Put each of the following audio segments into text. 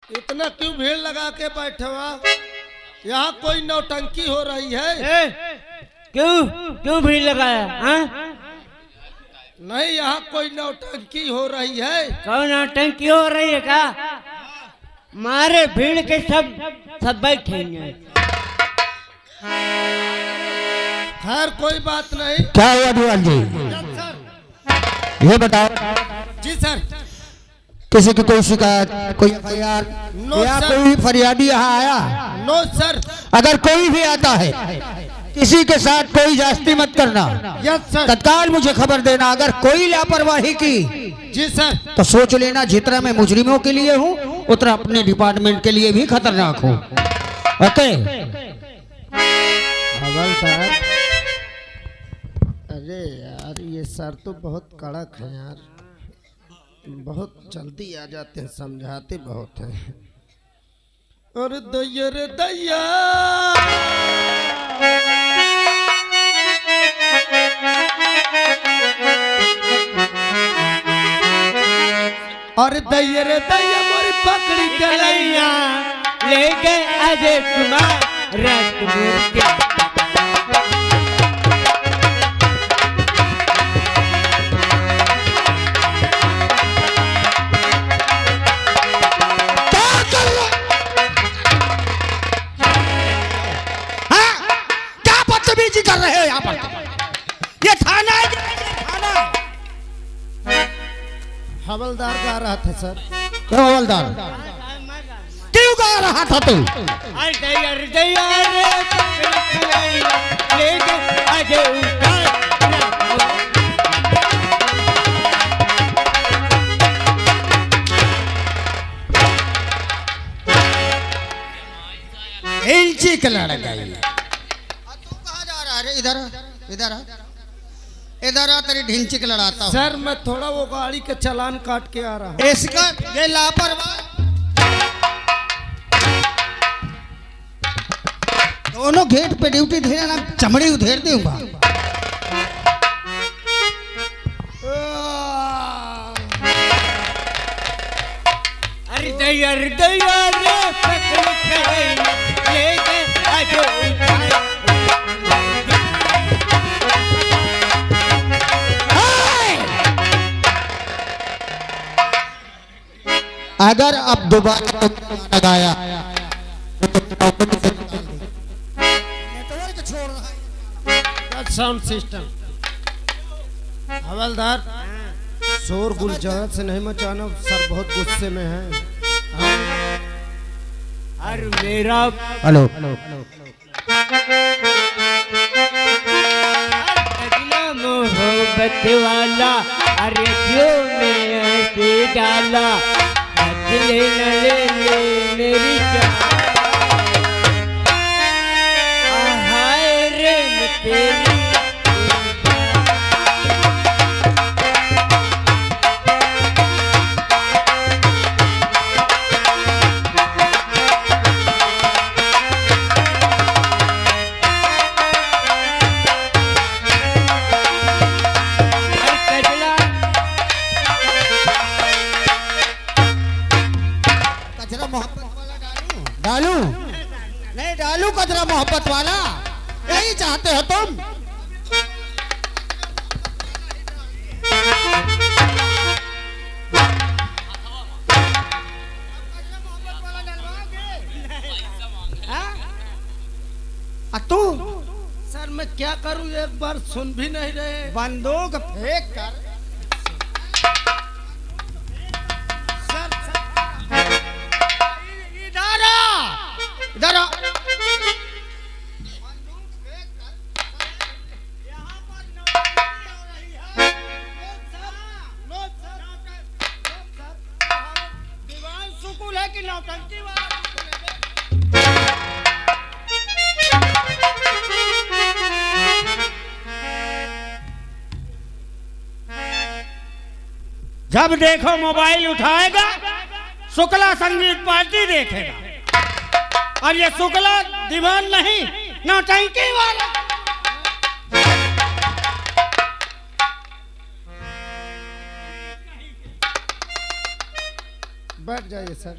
इतना क्यों भीड़ लगा के बैठे हुआ? यहाँ कोई नौटंकी हो रही है? क्यों क्यों भीड़ लगाया? हाँ, नहीं, यहाँ कोई नौटंकी हो रही है। कौन नौटंकी हो रही है? क्या मारे भीड़ के सब बैठेंगे। खैर कोई बात नहीं। क्या हुआ दीवान जी? ये बताओ। जी सर। किसी की कोई शिकायत, कोई एफआईआर या कोई फरियादी यहाँ आया? No sir. अगर कोई भी आता है किसी के साथ कोई जास्ती मत करना। Yes sir. तत्काल मुझे खबर देना। अगर कोई लापरवाही की जी सर। तो सोच लेना जितना मैं मुजरिमों के लिए हूँ उतना अपने डिपार्टमेंट के लिए भी खतरनाक हूँ। ओके? हवलदार, अरे यार ये सर तो बहुत कड़क है यार, बहुत जल्दी आ जाते हैं, समझाते बहुत हैं। और दैया रे दैया, और दैया रे दैया मोरी पकड़ी गलैया ले गए अजय कुमार राजपुर के। कर रहे हो यहाँ पर? ये थाना है, थाना। हवलदार गा रहा था सर। क्यों हवलदार? क्यों गा रहा था तू? इंची का लड़का इधर इधर इधर आ, तेरी ढिंचिक लड़ाता हूं। सर मैं थोड़ा वो गाड़ी के चालान काट के आ रहा हूँ। इसका ये लापरवाह दोनों गेट पे ड्यूटी दे ना, चमड़ी उधेड़ दूंगा। अरे दैया रे पकड़ के ले गए अजय। अगर अब दोबारा लगाया साउंड सिस्टम। हवलदार, शोर गुलजार से नहीं मचाना, सर बहुत गुस्से में है। अरे मेरा हेलो अगला मोहब्बत वाला, अरे क्यों मैं ऐसे डाला, ले न ले मेरी जान। हाय रे मैं तेरी डालू नहीं डालू कचरा मोहब्बत वाला, यही चाहते हो तुम? तू सर मैं क्या करूं, एक बार सुन भी नहीं रहे। बंदूक फेंक कर इधर आ। दीवान सुकूल है कि नौटंकी वाला? जब देखो मोबाइल उठाएगा, शुक्ला संगीत पार्टी देखेगा। और ये शुक्ला दीवान नहीं, नौटंकी वाला। बैठ जाइए सर।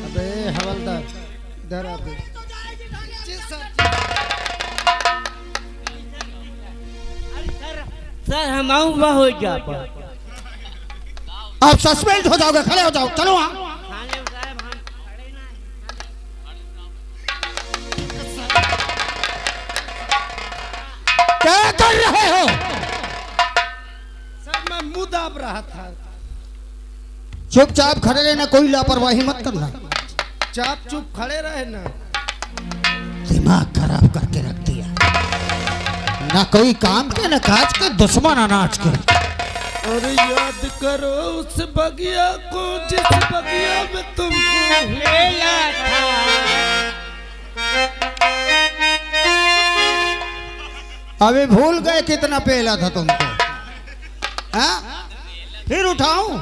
अबे हवलदार इधर आ बे। जी सर। सर हम आऊंगा हो जा आप सस्पेंड हो जाओगे, खड़े हो जाओ, चलो वहां। क्या कर रहे हो? सर मैं मुंह दाब रहा था। चुपचाप खड़े रहना, कोई लापरवाही मत करना। चाप चुप खड़े रहे ना। दिमाग खराब करके रख दिया, ना कोई काम के ना काज के, दुश्मन अनाज के। और याद करो उस बगिया को जिस बगिया में तुमको लेला था। अभी भूल गए कितना पहला था तुमको? हाँ? फिर उठाऊं?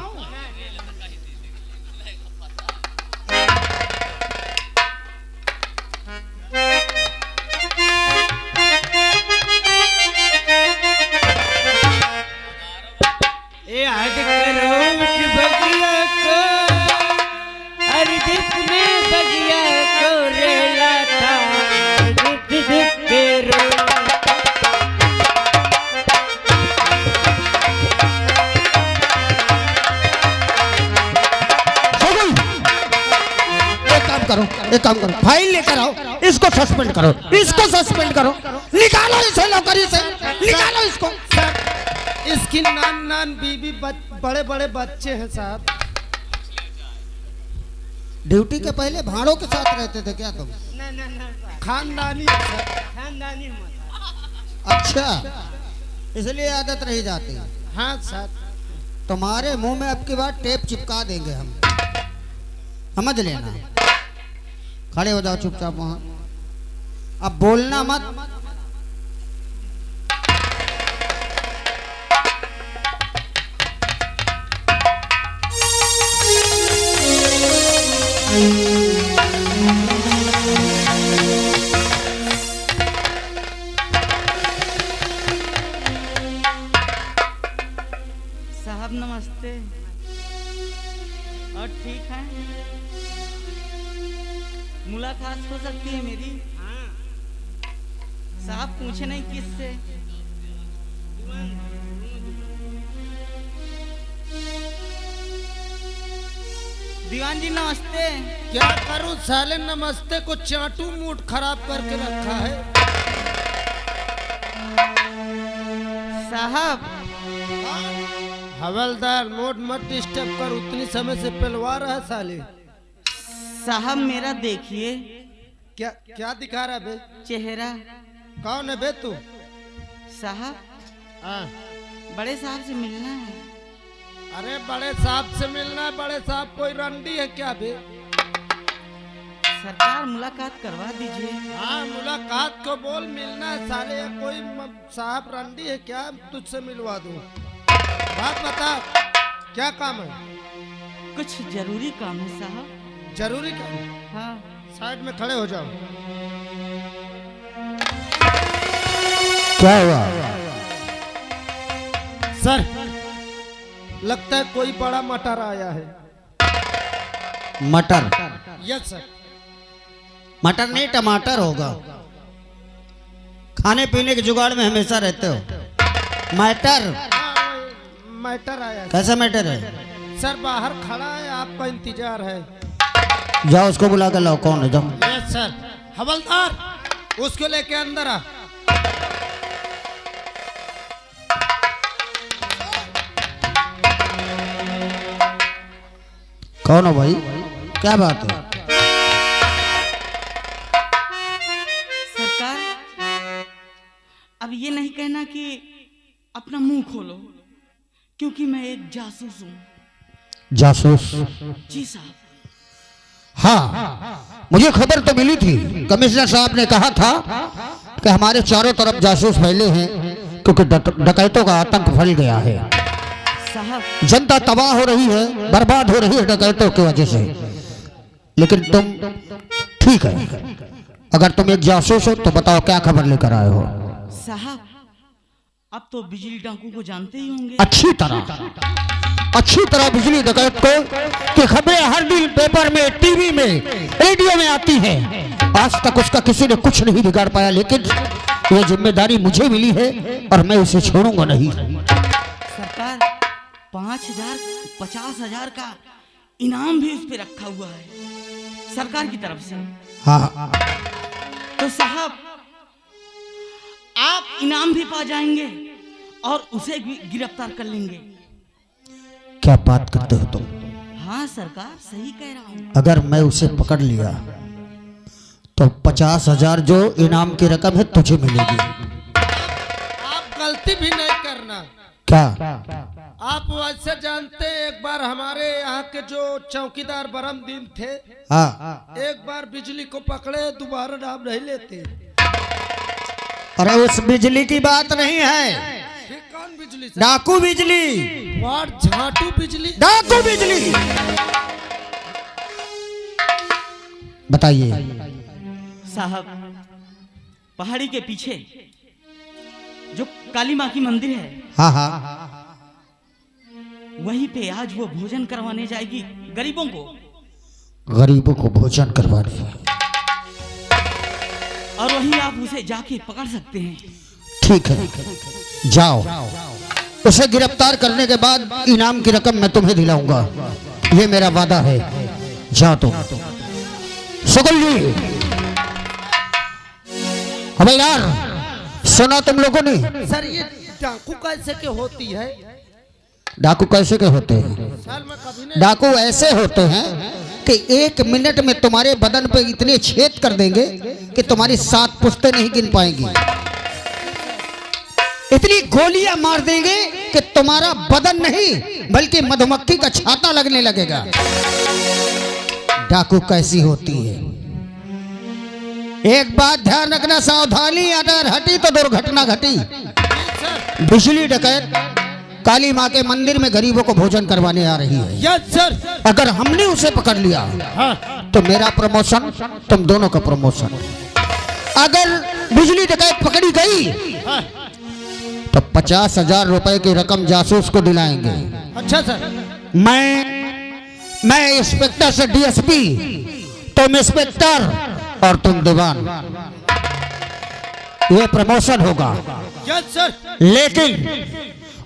याद करो उस बगिया को, अरे जिसने बगिया को रेला था, जिस के रोला। एक काम करो, फाइल लेकर आओ, इसको सस्पेंड करो, इसको सस्पेंड करो, निकालो इसे नौकरी से, निकालो इसको। सर इसकी नान नान बीबी बड़े बड़े बच्चे हैं साहब। ड्यूटी के पहले भाड़ों के साथ रहते थे क्या तुम? खानदानी है सर। खानदानी मत। अच्छा, इसलिए आदत रही जाती है। हाँ सर। तुम्हारे मुंह में अब की बार टेप चिपका देंगे हम, समझ लेना। खड़े हो जाओ चुपचाप वहां, अब बोलना मत। साहब नमस्ते। और ठीक है, मुलाकात हो सकती है मेरी? साहब पूछे नहीं किससे? दीवान जी नमस्ते। क्या करूं साले, नमस्ते को चाटू मूड खराब करके रखा है। साहब हवलदार मोड मत डिस्टर्ब कर, उतनी समय से पिलवा रहा है साले। साहब मेरा देखिए क्या क्या दिखा रहा है बे? चेहरा। कौन है बे तू? साहब हाँ। बड़े साहब से मिलना है। अरे बड़े साहब से मिलना है? बड़े साहब कोई रंडी है क्या बे? सरकार मुलाकात करवा दीजिए। हाँ मुलाकात को बोल, मिलना है साले। या कोई साहब रंडी है क्या, तुझसे मिलवा दूं? बात बता, क्या काम है? कुछ जरूरी काम है साहब। जरूरी काम? हाँ। साइड में खड़े हो जाओ। क्या हुआ? सर लगता है कोई बड़ा मटर आया है। मटर? Yes sir. मटर नहीं, टमाटर होगा। खाने पीने के जुगाड़ में हमेशा रहते हो। मैटर? मैटर आया है। कैसा मैटर है? सर बाहर खड़ा है, आपका इंतजार है। जाओ उसको बुला कर लाओ। कौन है? जाओ। Yes sir. हवलदार उसको लेके अंदर आ। कौन हो भाई, क्या बात है? सरकार अब ये नहीं कहना कि अपना मुंह खोलो, क्योंकि मैं एक जासूस हूँ। जासूस? जी साहब। हाँ, मुझे खबर तो मिली थी। कमिश्नर साहब ने कहा था कि हमारे चारों तरफ जासूस फैले हैं, क्योंकि डकैतों का आतंक फैल गया है। साहब जनता तबाह हो रही है, बर्बाद हो रही है डकैतों की वजह से। लेकिन तुम ठीक है, अगर तुम एक जासूस हो तो बताओ क्या खबर लेकर आए हो? साहब आप तो बिजली डाकू को जानते ही होंगे। अच्छी तरह बिजली डकैत को कि खबरें हर दिन पेपर में, टीवी में, रेडियो में आती है। आज तक उसका किसी ने कुछ नहीं बिगाड़ पाया, लेकिन ये जिम्मेदारी मुझे मिली है और मैं उसे छोड़ूंगा नहीं। सरकार 5,000 50,000 का इनाम भी उस पे रखा हुआ है सरकार की तरफ से। हाँ, तो साहब आप इनाम भी पा जाएंगे और उसे भी गिरफ्तार कर लेंगे। क्या बात करते हो तुम? हाँ सरकार, सही कह रहा हूँ। अगर मैं उसे पकड़ लिया तो 50,000 जो इनाम की रकम है तुझे मिलेगी। आप गलती भी नहीं करना। क्या? आप वैसे जानते हैं, एक बार हमारे यहाँ के जो चौकीदार बरम दिन थे, हाँ, एक बार बिजली को पकड़े, दोबारा नाम नहीं लेते। अरे उस बिजली की बात नहीं है, फिर कौन बिजली? डाकू बिजली, वाट झाटू बिजली, डाकू बिजली। बताइए साहब, पहाड़ी के पीछे जो काली माँ की मंदिर है, हाँ हाँ, वहीं पे आज वो भोजन करवाने जाएगी गरीबों को। गरीबों को भोजन करवाने? और वहीं आप उसे जाके पकड़ सकते हैं। ठीक है, जाओ। उसे गिरफ्तार करने के बाद इनाम की रकम मैं तुम्हें दिलाऊंगा, ये मेरा वादा है। जाओ तुम। शुक्ल जी, हवलदार, सुना तुम लोगों ने? सर ये डाकू कैसे के होती है? डाकू कैसे के होते हैं? सर मैं कभी नहीं। डाकू ऐसे होते हैं कि 1 मिनट में तुम्हारे बदन पे इतने छेद कर देंगे कि तुम्हारी 7 पुश्तें नहीं गिन पाएंगी। इतनी गोलियां मार देंगे कि तुम्हारा बदन नहीं बल्कि मधुमक्खी का छाता लगने लगेगा। डाकू कैसी होती है? एक बात ध्यान रखना, सावधानी अगर हटी तो दुर्घटना घटी। बिजली डकैत काली माँ के मंदिर में गरीबों को भोजन करवाने आ रही है। Yes sir. अगर हमने उसे पकड़ लिया तो मेरा प्रमोशन, तुम दोनों का प्रमोशन। अगर बिजली डकैत पकड़ी गई तो 50,000 रुपए की रकम जासूस को दिलाएंगे। अच्छा सर। मैं इंस्पेक्टर से डीएसपी, तुम इंस्पेक्टर और तुम दीवान। ये प्रमोशन होगा। Yes sir. लेकिन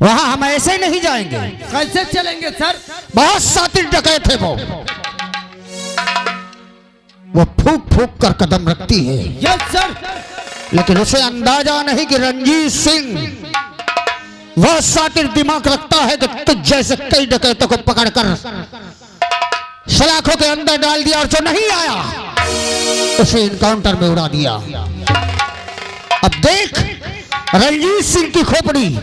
वहां हम ऐसे नहीं जाएंगे। कैसे चलेंगे सर? बहुत शातिर डकैत है वो फूक फूक कर कदम रखती है। Yes sir. लेकिन उसे अंदाजा नहीं कि रणजीत सिंह वह शातिर दिमाग रखता है कि तुझ जैसे कई डकैतों को पकड़कर सलाखों के अंदर डाल दिया और जो नहीं आया उसे इनकाउंटर में उड़ा दिया। अब देख रणजीत सिंह की खोपड़ी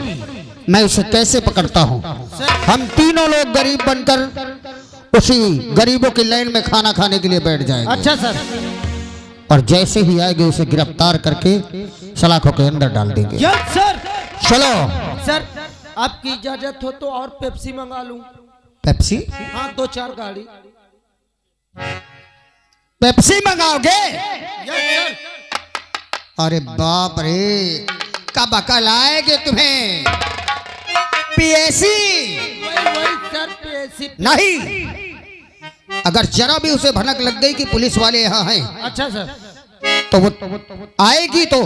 मैं उसे कैसे पकड़ता हूं। हम तीनों लोग गरीब बनकर उसी गरीबों की लाइन में खाना खाने के लिए बैठ जाएंगे। अच्छा सर। और जैसे ही आएंगे उसे गिरफ्तार करके सलाखों के अंदर डाल देंगे। Yes sir. चलो। सर आपकी इजाजत हो तो और पेप्सी मंगा लूं? पेप्सी? हाँ 2-4 गाड़ी। पेप्सी मंगाओगे? Yes sir. अरे बाप रे, कब अकल आएगी तुम्हें? पीएसी? वही सर, पेप्सी नहीं, अगर जरा भी उसे भनक लग गई कि पुलिस वाले यहाँ हैं। अच्छा सर। तो वो आएगी तो,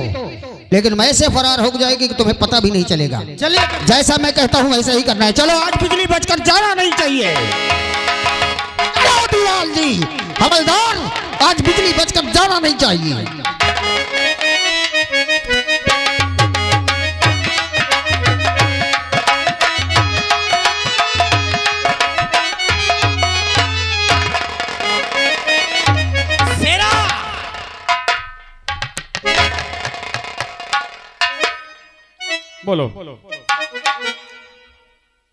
लेकिन मैं ऐसे फरार हो जाएगी कि तुम्हें पता भी नहीं चलेगा। चलिए। जैसा मैं कहता हूँ वैसा ही करना है। चलो, आज बिजली बचकर जाना नहीं चाहिए। दीवाल जी, हवलदार, आज बिजली बचकर जाना नहीं चाहिए। बोलो।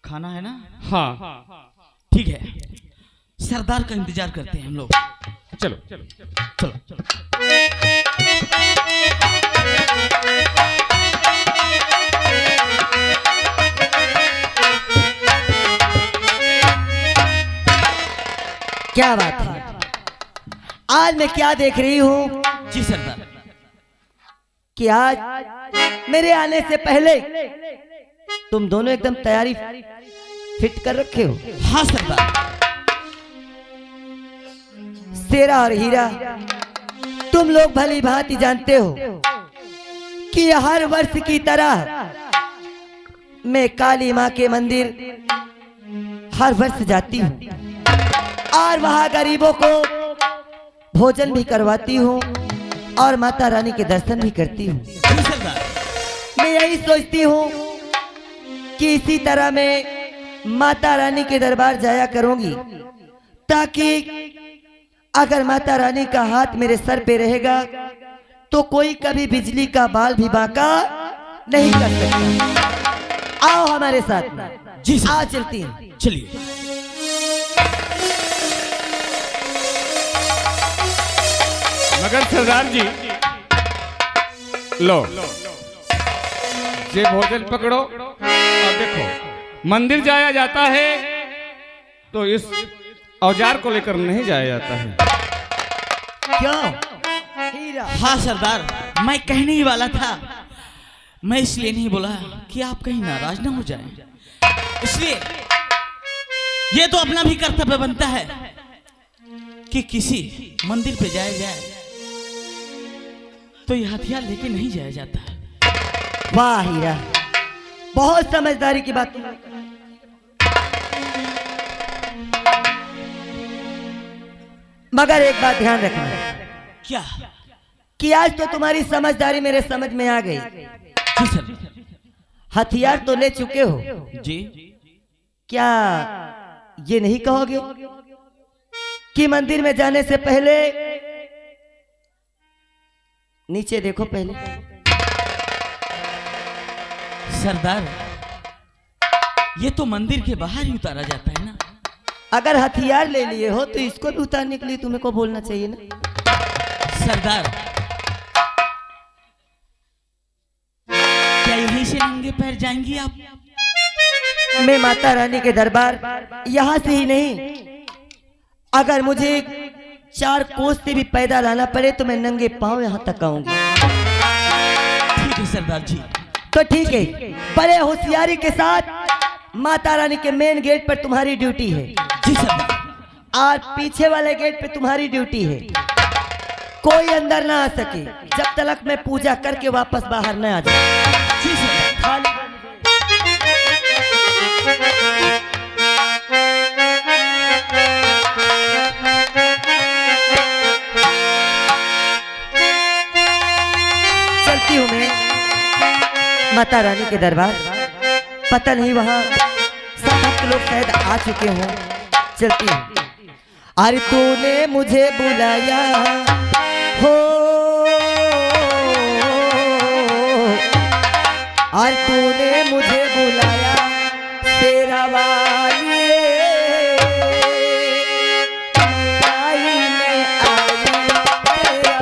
खाना है ना? हाँ ठीक है, सरदार का इंतजार करते हैं हम लोग। चलो चलो चलो चलो। क्या बात है, आज मैं क्या देख रही हूँ जी सरदार। कि आज मेरे आने से पहले तुम दोनों एकदम तैयारी फिट कर रखे हो। हाँ सरदार। शेरा और हीरा, तुम लोग भली भांति जानते हो कि हर वर्ष की तरह मैं काली माँ के मंदिर हर वर्ष जाती हूँ और वहाँ गरीबों को भोजन भी करवाती हूँ और माता रानी के दर्शन भी करती हूँ। जी सरदार। मैं यही सोचती हूँ कि इसी तरह मैं माता रानी के दरबार जाया करूंगी, ताकि अगर माता रानी का हाथ मेरे सर पे रहेगा तो कोई कभी बिजली का बाल भी बांका नहीं कर सकता। आओ हमारे साथ में। जी सर। आ चलती हैं। चलिए। मगर सरदार जी, लो ये भोजन पकड़ो और देखो, मंदिर जाया जाता है तो इस औजार को लेकर नहीं जाया जाता है। क्यों हीरा? हाँ सरदार, मैं कहने ही वाला था। मैं इसलिए नहीं बोला कि आप कहीं नाराज ना हो जाएं। इसलिए ये तो अपना भी कर्तव्य बनता है कि किसी मंदिर पे जाया जाए तो ये हथियार लेके नहीं जाया जाता है। वाह हीरा, बहुत समझदारी की बात। मगर एक बात ध्यान रखना क्या? कि आज तो तुम्हारी समझदारी मेरे समझ में आ गई। जी सर। हथियार तो ले चुके हो, जी। क्या ये नहीं कहोगे कि मंदिर में जाने से पहले नीचे देखो पहले? सरदार, ये तो मंदिर के बाहर ही उतारा जाता है ना। अगर हथियार ले लिए हो तो इसको भी उतारने के लिए तुम्हें को बोलना चाहिए ना। सरदार, क्या यहीं से नंगे पैर जाएंगी आप? मैं माता रानी के दरबार यहाँ से ही नहीं, अगर मुझे 4 कोस से भी पैदल आना पड़े तो मैं नंगे पांव यहाँ तक आऊंगी। ठीक है सरदार जी। तो ठीक है, बड़े होशियारी के साथ माता रानी के मेन गेट पर तुम्हारी ड्यूटी है जी सरदार। और पीछे वाले गेट पे तुम्हारी ड्यूटी है। कोई अंदर ना आ सके जब तक मैं पूजा करके वापस बाहर न आ जाए। जी सरदार। खाली चलती हूँ मैं माता रानी के दरबार। पता नहीं वहाँ सब भक्त लोग शायद आ चुके हों। चलती हूँ। अरे तूने मुझे बुलाया हो, और तूने मुझे बुलाया तेरा वाली आई मैं आई तेरा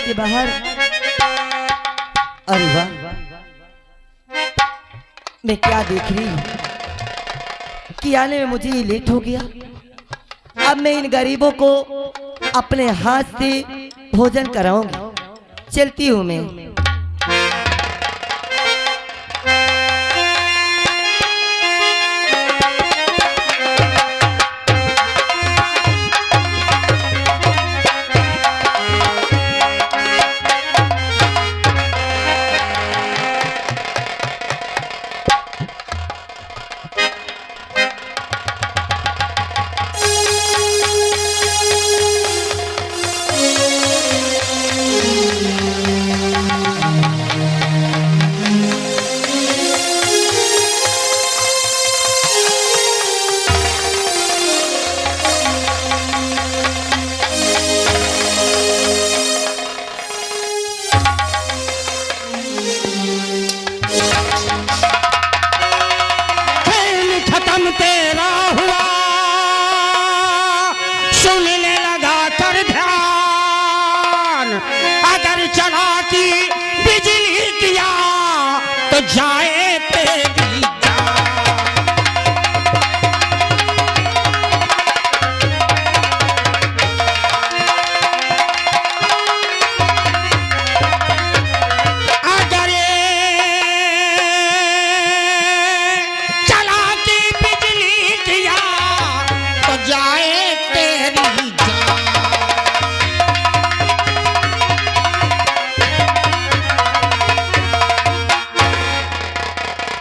के बाहर। अरे वाह, मैं क्या देख रही हूँ कि आने में मुझे ही लेट हो गया। अब मैं इन गरीबों को अपने हाथ से भोजन कराऊंगी। चलती हूँ मैं। जाए तेरी अगर चला की बिजली किया तो जाए तेरी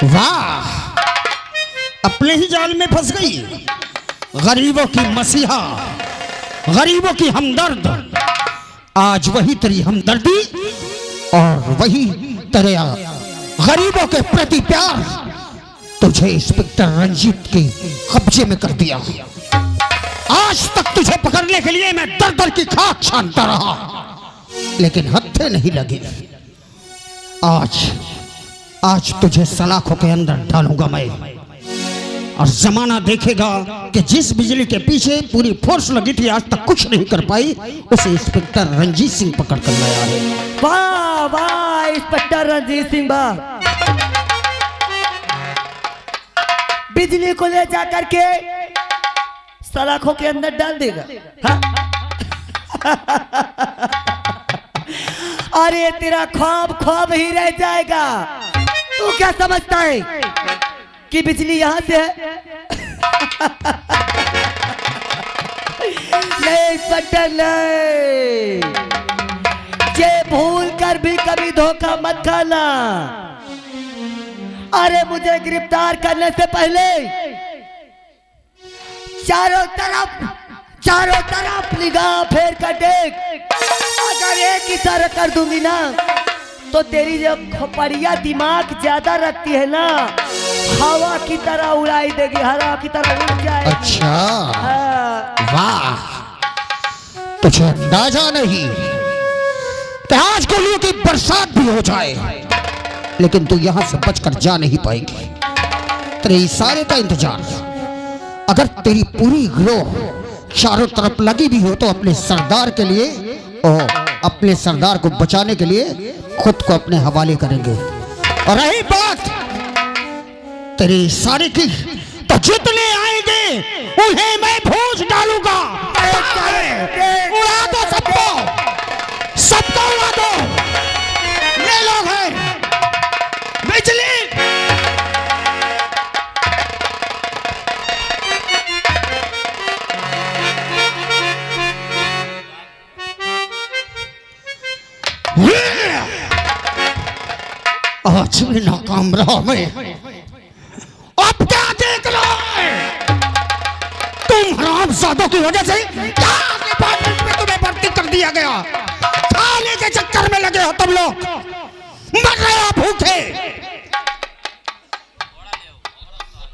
वाह, अपने ही जाल में फंस गई। गरीबों की मसीहा, गरीबों की हमदर्द। आज वही तेरी हमदर्दी और वही तेरे गरीबों के प्रति प्यार तुझे इंस्पेक्टर रंजीत के कब्जे में कर दिया। आज तक तुझे पकड़ने के लिए मैं दर दर की खाक छानता रहा, लेकिन हत्थे नहीं लगी। आज तुझे सलाखों के अंदर डालूंगा मैं, और जमाना देखेगा कि जिस बिजली के पीछे पूरी फोर्स लगी थी आज तक कुछ नहीं कर पाई, उसे इंस्पेक्टर रंजीत सिंह पकड़ कर लाया है। वाह वाह इंस्पेक्टर रंजीत सिंह वाह, बिजली को ले जा करके सलाखों के अंदर डाल देगा। हाँ? अरे तेरा ख्वाब ख्वाब ही रह जाएगा। तू क्या समझता है कि बिजली यहां से है? नहीं इंस्पेक्टर नहीं, ये भूल कर भी कभी धोखा मत खाना। अरे मुझे गिरफ्तार करने से पहले चारों तरफ निगाह फेर कर देख। अगर एक इशारा कर दूंगी ना तो तेरी जो खोपड़िया दिमाग ज्यादा रखती है ना, हवा की तरह उड़ाई देगी, हवा की तरह उड़ जाएगी। अच्छा हाँ। वाह, तुझे अंदाजा नहीं कि आज गोलियों की बरसात भी हो जाए लेकिन तू यहां से बचकर जा नहीं पाएगी। तेरे इशारे का इंतजार, अगर तेरी पूरी ग्रोह चारों तरफ लगी भी हो तो अपने सरदार के लिए और अपने सरदार को बचाने के लिए खुद को अपने हवाले करेंगे। और रही बात तेरी इशारे की, तो जितने आएंगे उन्हें मैं भूज डालूंगा। उड़ा दो सबको, सबको उड़ा दो। ये लोग हैं बिजली। आज भी नाकाम रहा मैं। अब क्या देख रहा है? तुम हरामजादों की वजह से डिपार्टमेंट में तुम्हें भर्ती कर दिया गया। खाने के चक्कर में लगे हो तुम लोग, मर रहे हो भूखे।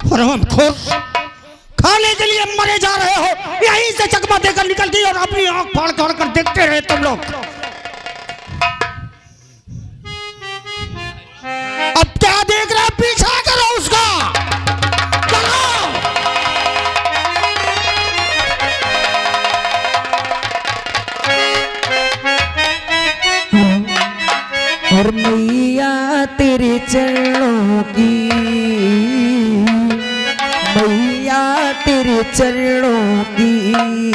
हरामखोर, खाने के लिए मरे जा रहे हो। यहीं से चकमा देकर निकल गई और अपनी आंख फाड़ फाड़ कर देखते रहे तुम लोग। अब क्या देख रहे, पीछा करो उसका, करो। और मैया तेरे चरणों की, मैया तेरे चरणों की